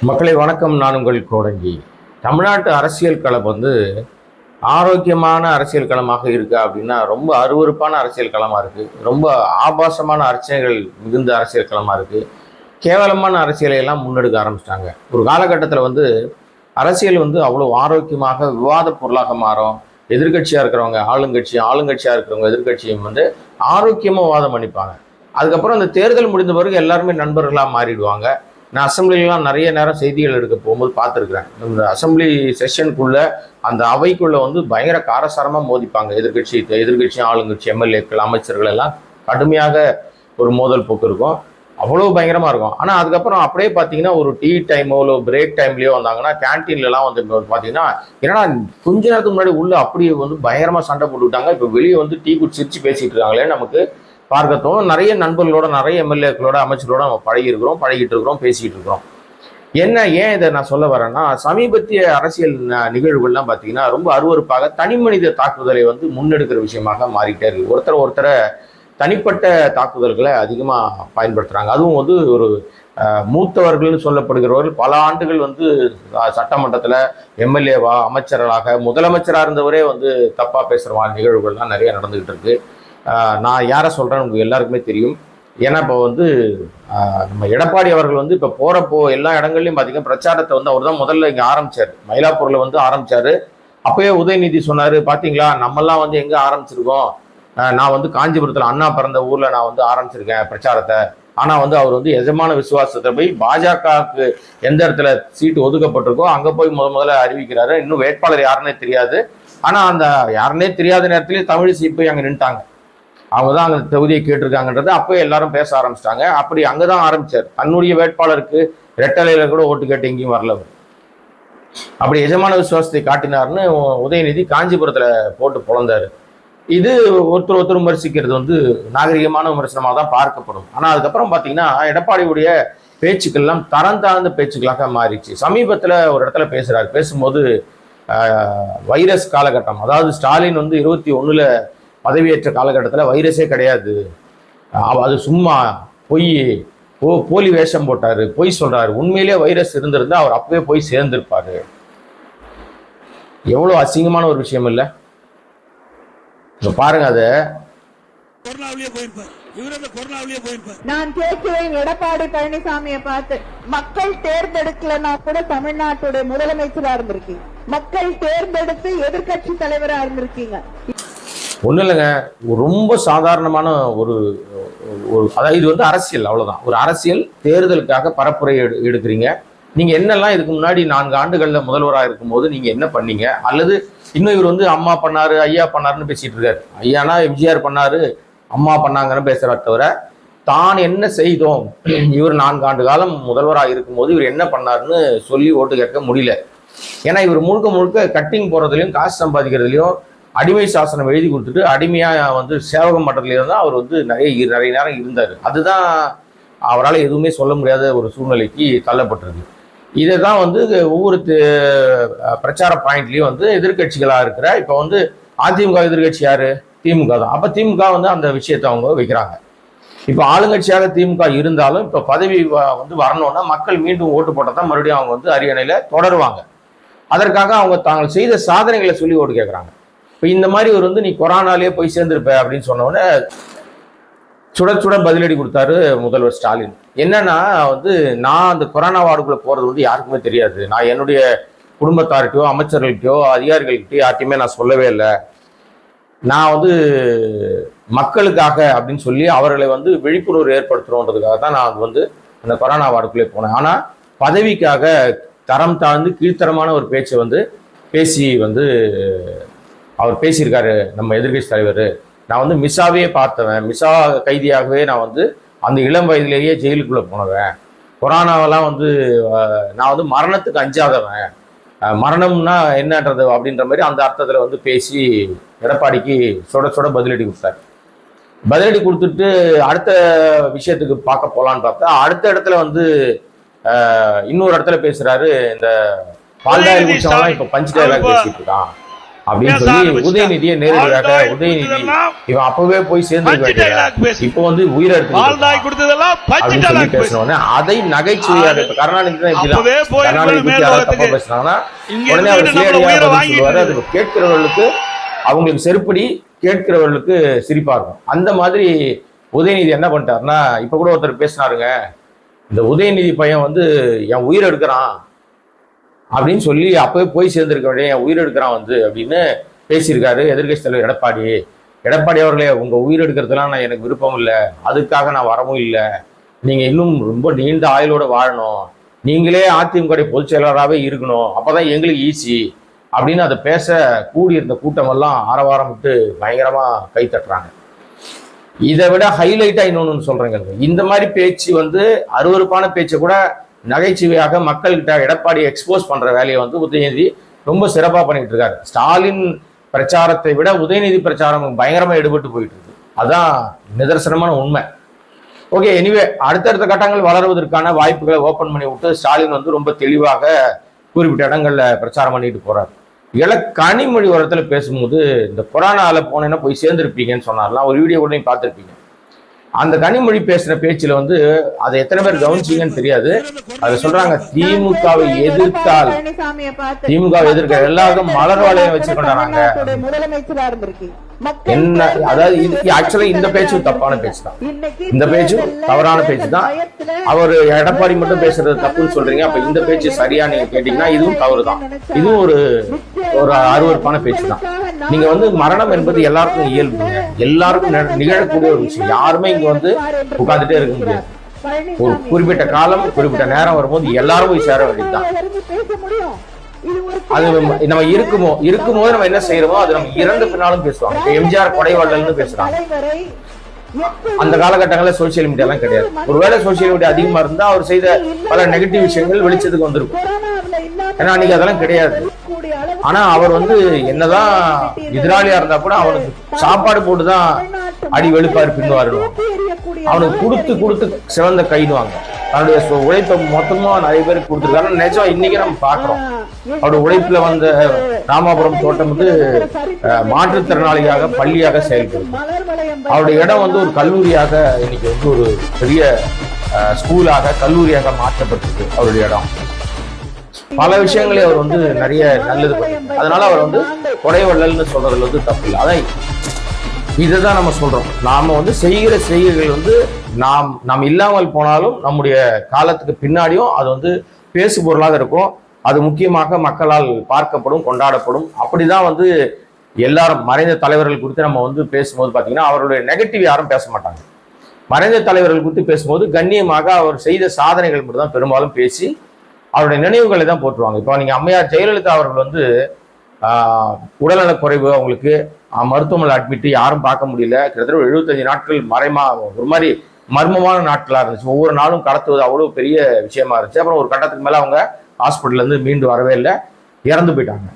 மக்களை வணக்கம். நான் உங்கள் கோடங்கி. தமிழ்நாட்டு அரசியல் களம் ஆரோக்கியமான அரசியல் களமாக இருக்கா அப்படின்னா ரொம்ப அருவருப்பான அரசியல் களமாக இருக்குது. ரொம்ப ஆபாசமான அர்ச்சனைகள் மிகுந்த அரசியல் களமாக இருக்குது. கேவலமான அரசியலை எல்லாம் முன்னெடுக்க ஆரம்பிச்சிட்டாங்க. ஒரு காலகட்டத்தில் அரசியல் அவ்வளோ ஆரோக்கியமாக விவாத பொருளாக மாறும். எதிர்கட்சியாக இருக்கிறவங்க ஆளுங்கட்சியாக இருக்கிறவங்க எதிர்கட்சியும் ஆரோக்கியமாக விவாதம் பண்ணிப்பாங்க. அதுக்கப்புறம் அந்த தேர்தல் முடிந்த பிறகு எல்லாருமே நண்பர்களாக மாறிடுவாங்க. நான் அசம்பிளிலாம் நிறைய நேரம் செய்திகள் எடுக்க போகும்போது பார்த்துருக்குறேன். இந்த அசம்பிளி செஷனுக்குள்ளே அந்த அவைக்குள்ளே பயங்கர காரசாரமாக மோதிப்பாங்க. எதிர்கட்சியும் ஆளுங்கட்சி எம்எல்ஏக்கள் அமைச்சர்கள் எல்லாம் கடுமையாக ஒரு மோதல் போக்கு இருக்கும். அவ்வளோ பயங்கரமாக இருக்கும். ஆனால் அதுக்கப்புறம் அப்படியே பார்த்தீங்கன்னா ஒரு டீ டைமோ இல்லை பிரேக் டைம்லேயோ வந்தாங்கன்னா கேன்டீன்லலாம் பார்த்தீங்கன்னா என்னன்னா கொஞ்ச நேரத்துக்கு முன்னாடி உள்ள அப்படியே பயங்கரமாக சண்டை போட்டுக்கிட்டாங்க. இப்போ வெளியே டீ குடிச்சிருச்சு பேசிகிட்டு இருக்காங்களே நமக்கு பார்க்க தோணும். நிறைய நண்பர்களோட நிறைய எம்எல்ஏக்களோட அமைச்சரோட நம்ம பழகிட்டு இருக்கிறோம் பேசிக்கிட்டு இருக்கிறோம். ஏன் இதை நான் சொல்ல வரேன்னா, சமீபத்திய அரசியல் நிகழ்வுகள்லாம் பார்த்தீங்கன்னா ரொம்ப அருவருப்பாக தனி மனித தாக்குதலை முன்னெடுக்கிற விஷயமாக மாறிட்டே இருக்கு. ஒருத்தரை தனிப்பட்ட தாக்குதல்களை அதிகமாக பயன்படுத்துகிறாங்க. அதுவும் ஒரு மூத்தவர்கள்னு சொல்லப்படுகிறவர்கள் பல ஆண்டுகள் சட்டமன்றத்தில் எம்எல்ஏவா அமைச்சர்களாக முதலமைச்சராக இருந்தவரே தப்பாக பேசுகிற நிகழ்வுகள்லாம் நிறைய நடந்துகிட்டு இருக்கு. நான் யாரை சொல்கிறேன்னு உங்களுக்கு எல்லாருக்குமே தெரியும். ஏன்னா இப்போ நம்ம எடப்பாடி அவர்கள் இப்போ போகிறப்போ எல்லா இடங்கள்லையும் பார்த்தீங்கன்னா பிரச்சாரத்தை அவர் தான் முதல்ல இங்கே ஆரம்பித்தார். மயிலாப்பூரில் ஆரம்பித்தார். அப்போயே உதயநிதி சொன்னார், பார்த்தீங்களா நம்மெல்லாம் எங்கே ஆரம்பிச்சிருக்கோம், நான் காஞ்சிபுரத்தில் அண்ணா பிறந்த ஊரில் நான் ஆரம்பிச்சிருக்கேன் பிரச்சாரத்தை. ஆனால் அவர் எஜமான விசுவாசத்தை போய் பாஜகவுக்கு எந்த இடத்துல சீட்டு ஒதுக்கப்பட்டிருக்கோ அங்கே போய் முதல்ல அறிவிக்கிறாரு. இன்னும் வேட்பாளர் யாருன்னே தெரியாது. ஆனால் அந்த யாருன்னே தெரியாத நேரத்திலேயே தமிழிசை போய் அங்கே நின்ட்டாங்க. அவங்க தான் அங்கே தொகுதியை கேட்டிருக்காங்கன்றது அப்போ எல்லாரும் பேச ஆரம்பிச்சிட்டாங்க. அப்படி அங்கே தான் ஆரம்பித்தார். தன்னுடைய வேட்பாளருக்கு ரெட்டலையில் கூட ஓட்டு கேட்டு எங்கேயும் வரல. அப்படி எஜமான விசுவாசத்தை காட்டினார்னு உதயநிதி காஞ்சிபுரத்தில் போட்டு பொழந்தார். இது ஒருத்தர் விமர்சிக்கிறது நாகரிகமான விமர்சனமாக தான் பார்க்கப்படும். ஆனால் அதுக்கப்புறம் பார்த்தீங்கன்னா எடப்பாடியுடைய பேச்சுக்கள்லாம் தரம் தாழ்ந்த பேச்சுக்களாக மாறிடுச்சு. சமீபத்தில் ஒரு இடத்துல பேசும்போது வைரஸ் காலகட்டம், அதாவது ஸ்டாலின் 21 பதவியேற்ற காலகட்டத்தில் வைரஸே கிடையாது, அது சும்மா போலி வேஷம் போட்டாரு, பொய் சொல்றாரு, உண்மையிலே வைரஸ் இருந்திருந்தா அவர் அப்பவே போய் சேர்ந்திருப்பாரு. எவ்வளவு அசிங்கமான ஒரு விஷயம் இல்லை? பாருங்க. அதை நான் கேட்கிறேன் எடப்பாடி பழனிசாமியை பார்த்து, மக்கள் தேர்ந்தெடுக்கலன்னா கூட தமிழ்நாட்டுடைய முதலமைச்சரா இருந்திருக்கீங்க, மக்கள் தேர்ந்தெடுத்து எதிர்கட்சி தலைவரா இருந்திருக்கீங்க. ஒன்றும் இல்லைங்க, ரொம்ப சாதாரணமான ஒரு அதாவது இது அரசியல், அவ்வளோதான். ஒரு அரசியல் தேர்தலுக்காக பரப்புரை எடுக்கிறீங்க. நீங்கள் என்னெல்லாம் இதுக்கு முன்னாடி 4 ஆண்டுகளில் முதல்வராக இருக்கும்போது நீங்கள் என்ன பண்ணீங்க? அல்லது இன்னும் இவர் அம்மா பண்ணாரு ஐயா பண்ணாருன்னு பேசிகிட்டு இருக்காரு. ஐயானா எம்ஜிஆர் பண்ணாரு அம்மா பண்ணாங்கன்னு பேசுகிறார் தவிர தான் என்ன செய்தோம், இவர் 4 ஆண்டு காலம் முதல்வராக இருக்கும்போது இவர் என்ன பண்ணாருன்னு சொல்லி ஓட்டு கேட்க முடியல. ஏன்னா இவர் முழுக்க கட்டிங் போகிறதுலையும் காசு சம்பாதிக்கிறதுலையும் அடிமை சாசனம் எழுதி கொடுத்துட்டு அடிமையாக சேவகம் மட்டத்தில் இருந்தால் அவர் நிறைய நேரம் இருந்தார். அதுதான் அவரால் எதுவுமே சொல்ல முடியாத ஒரு சூழ்நிலைக்கு தள்ளப்பட்டிருக்கு. இதை தான் ஒவ்வொரு பிரச்சார பாயிண்ட்லேயும் எதிர்கட்சிகளாக இருக்கிற இப்போ அதிமுக எதிர்கட்சி யாரு? திமுக தான். அப்போ திமுக அந்த விஷயத்தை அவங்க வைக்கிறாங்க. இப்போ ஆளுங்கட்சியாக திமுக இருந்தாலும் இப்போ பதவி வரணும்னா மக்கள் மீண்டும் ஓட்டு போட்டால் தான் மறுபடியும் அவங்க அரியணையில் தொடருவாங்க. அதற்காக அவங்க தாங்கள் செய்த சாதனைகளை சொல்லி ஓட்டு கேட்குறாங்க. இப்போ இந்த மாதிரி ஒரு நீ கொரோனாலேயே போய் சேர்ந்திருப்ப அப்படின்னு சொன்னோடனே சுட பதிலடி கொடுத்தாரு முதல்வர் ஸ்டாலின். என்னன்னா நான் அந்த கொரோனா வார்டுக்குள்ள போறது யாருக்குமே தெரியாது. நான் என்னுடைய குடும்பத்தார்கிட்டயோ அமைச்சர்கள்கிட்டயோ அதிகாரிகள்கிட்டயோ யார்ட்டையுமே நான் சொல்லவே இல்லை. நான் மக்களுக்காக அப்படின்னு சொல்லி அவர்களை விழிப்புணர்வு ஏற்படுத்துறோன்றதுக்காக தான் நான் அந்த கொரோனா வார்டுக்குள்ளே போனேன். ஆனால் பதவிக்காக தரம் தாழ்ந்து கீழ்த்தரமான ஒரு பேச்சை பேசி அவர் பேசியிருக்காரு நம்ம எதிர்கட்சி தலைவர். நான் மிஸ்ஸாவே பார்த்தவன், மிஸ்ஸா கைதியாகவே நான் அந்த இளம் வயதிலேயே ஜெயிலுக்குள்ளே போனவன், கொரோனாவெல்லாம் நான் மரணத்துக்கு அஞ்சாதவன், மரணம்னா என்னன்றது அப்படின்ற மாதிரி அந்த அர்த்தத்தில் பேசி எடப்பாடிக்கு சுட பதிலடி கொடுத்தார். பதிலடி கொடுத்துட்டு அடுத்த விஷயத்துக்கு பார்க்க போகலான்னு பார்த்தா அடுத்த இடத்துல இன்னொரு இடத்துல பேசுறாரு, இந்த பால்டாயில் குடிச்சவங்களாம் இப்போ பஞ்ச் டயலாக் பேசிட்டு இருக்கான், அப்படின்னு சொல்லி உதயநிதியை நேரடியாக உதயநிதி இவன் அப்பவே போய் சேர்ந்து இப்போ வந்து உயிரெடுத்து பேசணும். அதை நகைச்சுவையாக கருணாநிதி தான் இப்படி பேசுனாங்கன்னா உடனே அவர் சொல்லுவாரு. அது கேட்கிறவர்களுக்கு அவங்களுக்கு செருப்படி, கேட்கிறவர்களுக்கு சிரிப்பா இருக்கும். அந்த மாதிரி உதயநிதி என்ன பண்ணிட்டாருன்னா, இப்ப கூட ஒருத்தர் பேசினாருங்க, இந்த உதயநிதி பையன் வந்து என் உயிர் எடுக்கிறான் அப்படின்னு சொல்லி அப்பவே போய் சேர்ந்திருக்க வேண்டிய என் உயிர் எடுக்கிறான் வந்து அப்படின்னு பேசியிருக்காரு எதிர்கட்சி தலைவர் எடப்பாடி. எடப்பாடி அவர்களே, உங்க உயிர் எடுக்கிறதுலாம் நான் எனக்கு விருப்பம் இல்லை, அதுக்காக நான் வரவும் இல்லை. நீங்க இன்னும் ரொம்ப நீண்ட ஆயுளோட வாழணும், நீங்களே அதிமுக பொதுச் செயலாளராகவே இருக்கணும், அப்பதான் எங்களுக்கு ஈஸி அப்படின்னு அதை பேச கூடியிருந்த கூட்டமெல்லாம் ஆரவாரம் விட்டு பயங்கரமா கை தட்டுறாங்க. இதை விட ஹைலைட்டா இன்னொன்னு சொல்றேங்க, இந்த மாதிரி பேச்சு வந்து அருவருப்பான பேச்சை கூட நகைச்சுவையாக மக்கள்கிட்ட எடப்பாடி எக்ஸ்போஸ் பண்ற வேலையை வந்து உதயநிதி ரொம்ப சிறப்பா பண்ணிட்டு இருக்காரு. ஸ்டாலின் பிரச்சாரத்தை விட உதயநிதி பிரச்சாரம் பயங்கரமா எடுபட்டு போயிட்டு இருக்கு. அதான் நிதர்சனமான உண்மை. ஓகே, எனிவே அடுத்தடுத்த கட்டங்கள் வளருவதற்கான வாய்ப்புகளை ஓப்பன் பண்ணி விட்டு ஸ்டாலின் வந்து ரொம்ப தெளிவாக குறிப்பிட்ட இடங்கள்ல பிரச்சாரம் பண்ணிட்டு போறாரு. கனிமொழி உரத்துல பேசும்போது இந்த கொரோனால போனேன்னா போய் சேர்ந்துருப்பீங்கன்னு சொன்னார்லாம், ஒரு வீடியோ கூட பார்த்துருப்பீங்க. அந்த கனிமொழி பேசுற பேச்சுல வந்து அதை எத்தனை பேர் கவனிச்சீங்கன்னு தெரியாது. அதை சொல்றாங்க, திமுகவை எதிர்த்தால் திமுகவை எதிர்க்க எல்லாருக்கும் மலர் வளையம் வச்சு கொண்டாடுறாங்க. என்ன அதாவது ஆக்சுவலா இந்த பேச்சு தப்பான பேச்சு தான், இந்த பேச்சு தவறான பேச்சு தான். அவர் எடப்பாடி மட்டும் பேசுறது தப்புன்னு சொல்றீங்க, அப்ப இந்த பேச்சு சரியா நீங்க கேட்டீங்கன்னா இதுவும் தவறு தான். இதுவும் ஒரு அருவருப்பான பேச்சு தான். நீங்க வந்து மரணம் என்பது எல்லாருக்கும் இயல்பு, எல்லாருக்கும் நிகழக்கூடிய ஒரு விஷயம். யாருமே இங்க வந்து உட்கார்ந்துட்டே இருக்க முடியாது. ஒரு குறிப்பிட்ட காலம் குறிப்பிட்ட நேரம் வரும்போது எல்லாரும் போய் சேர வேண்டியதுதான். அது நம்ம இருக்கும்போது நம்ம என்ன செய்யறோமோ அது நம்ம இறந்த பின்னாலும் பேசுவாங்க. எம்ஜிஆர் கொடைவள்ளல்னு பேசுறாங்க. அந்த காலகட்டங்களில் சோசியல் மீடியா எல்லாம் கிடையாது. ஒருவேளை சோசியல் மீடியா அதிகமா இருந்தா அவர் செய்த பல நெகட்டிவ் விஷயங்கள் வெளிச்சத்துக்கு வந்திருக்கும். ஏன்னா அன்னைக்கு அதெல்லாம் கிடையாது. ஆனா அவர் வந்து என்னதான் எதிராளியா இருந்தா கூட அவனுக்கு சாப்பாடு போட்டுதான் அடி வெளுப்பாரு பின்னுவாரு. அவனுக்கு கொடுத்து சிறந்த கைடுவாங்க. தன்னுடைய உழைப்பை மொத்தமா நிறைய பேருக்கு கொடுத்துருக்காரு. நிஜம் இன்னைக்கு நம்ம பாக்குறோம். அவருடைய உழைப்புல வந்த ராமாபுரம் தோட்டம் வந்து மாற்றுத்திறனாளியாக பள்ளியாக செயல்படும். அவருடைய இடம் வந்து ஒரு கல்லூரியாக இன்னைக்கு வந்து ஒரு பெரிய ஸ்கூலாக கல்லூரியாக மாற்றப்பட்டிருக்கு அவருடைய இடம். பல விஷயங்களே அவர் வந்து நிறைய நல்லது பண்ணி, அதனால அவர் வந்து கொடைவள்ளல்னு சொல்றதுல வந்து தப்பு இல்லை. அதான் இதுதான் நம்ம சொல்றோம். நாம வந்து செய்கிற செய்கைகள் வந்து நாம் இல்லாமல் போனாலும் நம்முடைய காலத்துக்கு பின்னாடியும் அது வந்து பேசு பொருளாக இருக்கும். அது முக்கியமாக மக்களால் பார்க்கப்படும், கொண்டாடப்படும். அப்படிதான் வந்து எல்லாரும் மறைந்த தலைவர்கள் குறித்து நம்ம வந்து பேசும்போது பார்த்தீங்கன்னா அவருடைய நெகட்டிவ் யாரும் பேச மாட்டாங்க. மறைந்த தலைவர்கள் குறித்து பேசும்போது கண்ணியமாக அவர் செய்த சாதனைகள் மட்டும் தான் பெரும்பாலும் பேசி அவருடைய நினைவுகளை தான் போட்டுருவாங்க. இப்போ நீங்க அம்மையார் ஜெயலலிதா அவர்கள் வந்து உடல்நலக்குறைவு, அவங்களுக்கு மருத்துவமனை அட்மிட், யாரும் பார்க்க முடியல. கிட்டத்தட்ட 75 நாட்கள் ஒரு மாதிரி மர்மமான நாட்களாக இருந்துச்சு. ஒவ்வொரு நாளும் கடத்துவது அவ்வளோ பெரிய விஷயமா இருந்துச்சு. அப்புறம் ஒரு கட்டத்துக்கு மேலே அவங்க ஹாஸ்பிட்டல்ல இருந்து மீண்டு வரவே இல்லை, இறந்து போயிட்டாங்க.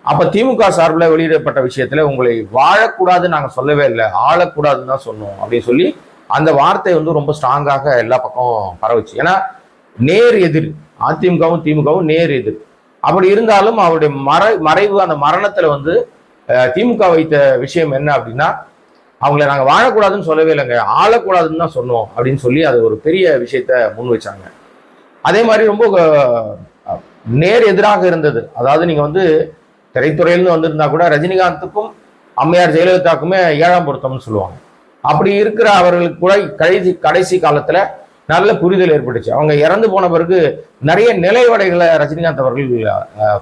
அப்ப திமுக சார்பில் வெளியிடப்பட்ட விஷயத்துல உங்களை வாழக்கூடாதுன்னு நாங்கள் சொல்லவே இல்லை, ஆளக்கூடாதுன்னு தான் சொன்னோம் அப்படின்னு சொல்லி அந்த வார்த்தை வந்து ரொம்ப ஸ்ட்ராங்காக எல்லா பக்கம் பரவுச்சு. ஏன்னா நேர் எதிர், அதிமுகவும் திமுகவும் நேர் எதிர். அப்படி இருந்தாலும் அவருடைய மறைவு, அந்த மரணத்துல வந்து திமுக வைத்த விஷயம் என்ன அப்படின்னா, அவங்கள நாங்கள் வாழக்கூடாதுன்னு சொல்லவே இல்லைங்க, ஆளக்கூடாதுன்னு தான் சொன்னோம் அப்படின்னு சொல்லி அது ஒரு பெரிய விஷயத்த முன் வச்சாங்க. அதே மாதிரி ரொம்ப நேர் எதிராக இருந்தது. அதாவது நீங்க வந்து திரைத்துறையிலிருந்து வந்திருந்தா கூட ரஜினிகாந்துக்கும் அம்மையார் ஜெயலலிதாவுக்குமே 7ஆம் பொருத்தம்னு சொல்லுவாங்க. அப்படி இருக்கிற அவர்களுக்கு கூட கடைசி காலத்துல நல்ல புரிதல் ஏற்பட்டுச்சு. அவங்க இறந்து போன பிறகு நிறைய நிலைவடைகளை ரஜினிகாந்த் அவர்கள்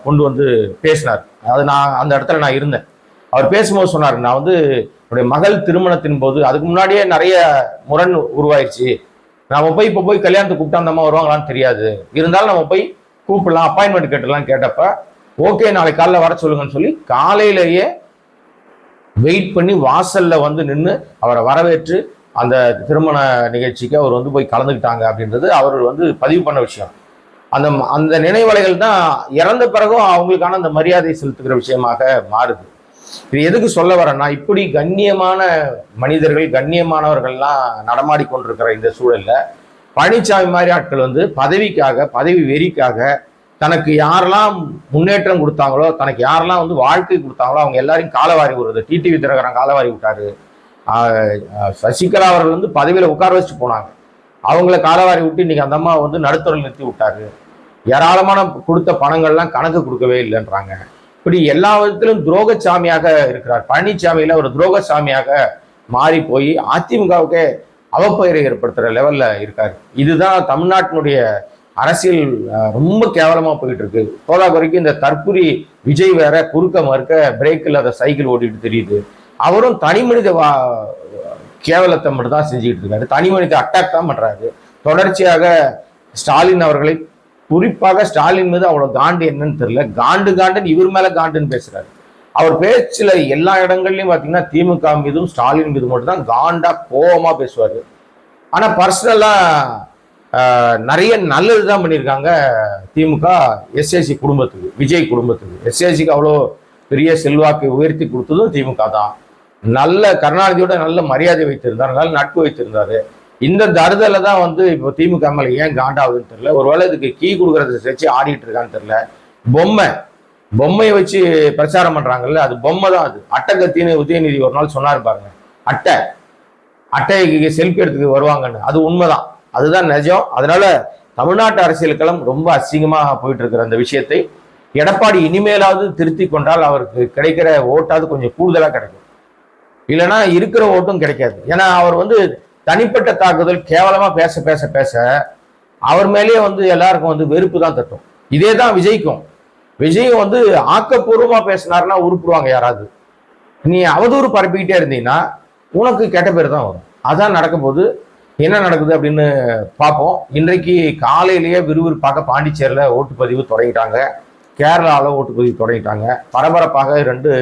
கொண்டு வந்து பேசினார். அது நான் அந்த இடத்துல நான் இருந்தேன். அவர் பேசும்போது சொன்னார், நான் வந்து என்னுடைய மகள் திருமணத்தின் போது அதுக்கு முன்னாடியே நிறைய முரண் உருவாயிருச்சு. நம்ம போய் இப்போ போய் கல்யாணத்துக்கு கூப்பிட்டா அந்த அம்மா வருவாங்களான்னு தெரியாது, இருந்தாலும் நம்ம போய் கூப்பிடலாம், அப்பாயின்மெண்ட் கேட்டுலாம் கேட்டப்ப ஓகே நாளைக்கு காலைல வர சொல்லுங்கன்னு சொல்லி காலையிலேயே வெயிட் பண்ணி வாசல்ல வந்து நின்று அவரை வரவேற்று அந்த திருமண நிகழ்ச்சிக்கு அவர் வந்து போய் கலந்துக்கிட்டாங்க அப்படின்றது அவர் வந்து பதிவு பண்ண விஷயம். அந்த நினைவலைகள் தான் இறந்த பிறகும் அவங்களுக்கான அந்த மரியாதை செலுத்துகிற விஷயமாக மாறுது. இது எதுக்கு சொல்ல வரேன்னா, இப்படி கண்ணியமான மனிதர்கள், கண்ணியமானவர்கள்லாம் நடமாடி கொண்டிருக்கிற இந்த சூழல்ல பழனிசாமி மாதிரி ஆட்கள் வந்து பதவிக்காக, பதவி வெறிக்காக தனக்கு யாரெல்லாம் முன்னேற்றம் கொடுத்தாங்களோ, தனக்கு யாரெல்லாம் வந்து வாழ்க்கை கொடுத்தாங்களோ அவங்க எல்லாரையும் காலவாரி விடுறது. டிடிவி தினகரன் காலவாரி விட்டாரு. சசிகலா அவர்கள் வந்து பதவியில உட்கார வச்சுட்டு போனாங்க, அவங்கள காலவாரி விட்டு இன்னைக்கு அந்த அம்மா வந்து நடுத்தரில் நிறுத்தி விட்டாரு. ஏராளமான கொடுத்த பணங்கள்லாம் கணக்கு கொடுக்கவே இல்லைன்றாங்க. இப்படி எல்லா விதத்திலும் துரோகசாமியாக இருக்கிறார். பழனிசாமியில ஒரு துரோகசாமியாக மாறி போய் அதிமுகவுக்கே அவப்பெயரை ஏற்படுத்துற லெவல்ல இருக்காரு. இதுதான் தமிழ்நாட்டினுடைய அரசியல் ரொம்ப கேவலமா போயிட்டு இருக்கு. போதாக்குறைக்கு இந்த தற்குறி விஜய் வேற குறுக்க மறுக்க பிரேக் இல்லாத சைக்கிள் ஓட்டிட்டு தெரியுது. அவரும் தனி மனித கேவலத்தை மட்டும் தான் செஞ்சுக்கிட்டு இருக்காரு. தனி மனித அட்டாக் தான் பண்றாரு. தொடர்ச்சியாக ஸ்டாலின் அவர்களை, குறிப்பாக ஸ்டாலின் மீது அவ்வளவு காண்டு என்னன்னு தெரியல, காண்டுன்னு இவர் மேல காண்டுன்னு பேசுறாரு. அவர் பேச்சுல எல்லா இடங்கள்லயும் பாத்தீங்கன்னா திமுக மீதும் ஸ்டாலின் மீது மட்டும் தான் காண்டா கோபமா பேசுவாரு. ஆனா பர்சனலா நிறைய நல்லதுதான் பண்ணியிருக்காங்க திமுக எஸ்ஏசி குடும்பத்துக்கு, விஜய் குடும்பத்துக்கு. எஸ்ஏசிக்கு அவ்வளோ பெரிய செல்வாக்கை உயர்த்தி கொடுத்ததும் திமுக தான். நல்ல கருணாநிதியோட நல்ல மரியாதை வைத்திருந்தார், நல்ல நட்பு வைத்திருந்தாரு. இந்த தருதலை தான் வந்து இப்போ திமுக மேல ஏன் காண்டாகுதுன்னு தெரியல. ஒருவேளை இதுக்கு கீ கொடுக்கறத வச்சு ஆடிட்டு இருக்கான்னு தெரியல. பொம்மையை வச்சு பிரச்சாரம் பண்றாங்கல்ல, அது பொம்மை தான். அது அட்டகத்தின்னு உதயநிதி ஒரு நாள் சொன்னாரு பாருங்க, அட்டைக்கு செல்ஃபி எடுத்துக்கு வருவாங்கன்னு. அது உண்மைதான், அதுதான் நிஜம். அதனால தமிழ்நாட்டு அரசியல் களம் ரொம்ப அசிங்கமாக போயிட்டு இருக்கிற அந்த விஷயத்தை எடப்பாடி இனிமேலாவது திருத்தி கொண்டால் அவருக்கு கிடைக்கிற ஓட்டாவது கொஞ்சம் கூடுதலா கிடைக்கும். இல்லைன்னா இருக்கிற ஓட்டும் கிடைக்காது. ஏன்னா அவர் வந்து தனிப்பட்ட தாக்குதல் கேவலமா பேச பேச பேச அவர் மேலேயே வந்து எல்லாருக்கும் வந்து வெறுப்பு தான் தட்டும். இதே தான் விஜய்க்கும். விஜயும் வந்து ஆக்கப்பூர்வமா பேசினாருன்னா உருப்புடுவாங்க யாராவது. நீ அவதூறு பரப்பிக்கிட்டே இருந்தீங்கன்னா உனக்கு கெட்ட பேர் தான் வரும். அதான் நடக்கும் போது என்ன நடக்குது அப்படின்னு பார்ப்போம். இன்றைக்கு காலையிலேயே விறுவிறுப்பாக பாண்டிச்சேரியில் ஓட்டுப்பதிவு தொடங்கிட்டாங்க, கேரளாவில் ஓட்டுப்பதிவு தொடங்கிட்டாங்க. பரபரப்பாக 2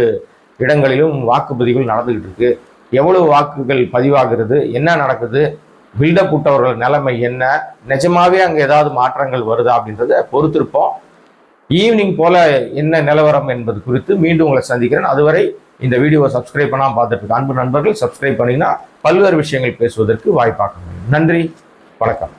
இடங்களிலும் வாக்குப்பதிவுகள் நடந்துகிட்டு இருக்கு. எவ்வளவு வாக்குகள் பதிவாகிறது, என்ன நடக்குது, பில்டப் விட்டவர்கள் நிலைமை என்ன, நிஜமாவே அங்கே ஏதாவது மாற்றங்கள் வருதா அப்படின்றத பொறுத்திருப்போம். ஈவினிங் போல என்ன நிலவரம் என்பது குறித்து மீண்டும் உங்களை சந்திக்கிறேன். அதுவரை இந்த வீடியோவை சப்ஸ்கிரைப் பண்ணாமல் பார்த்துட்டு இருக்க அன்பு நண்பர்கள் சப்ஸ்கிரைப் பண்ணிங்கன்னா பல்வேறு விஷயங்கள் பேசுவதற்கு வாய்ப்பாக. நன்றி, வணக்கம்.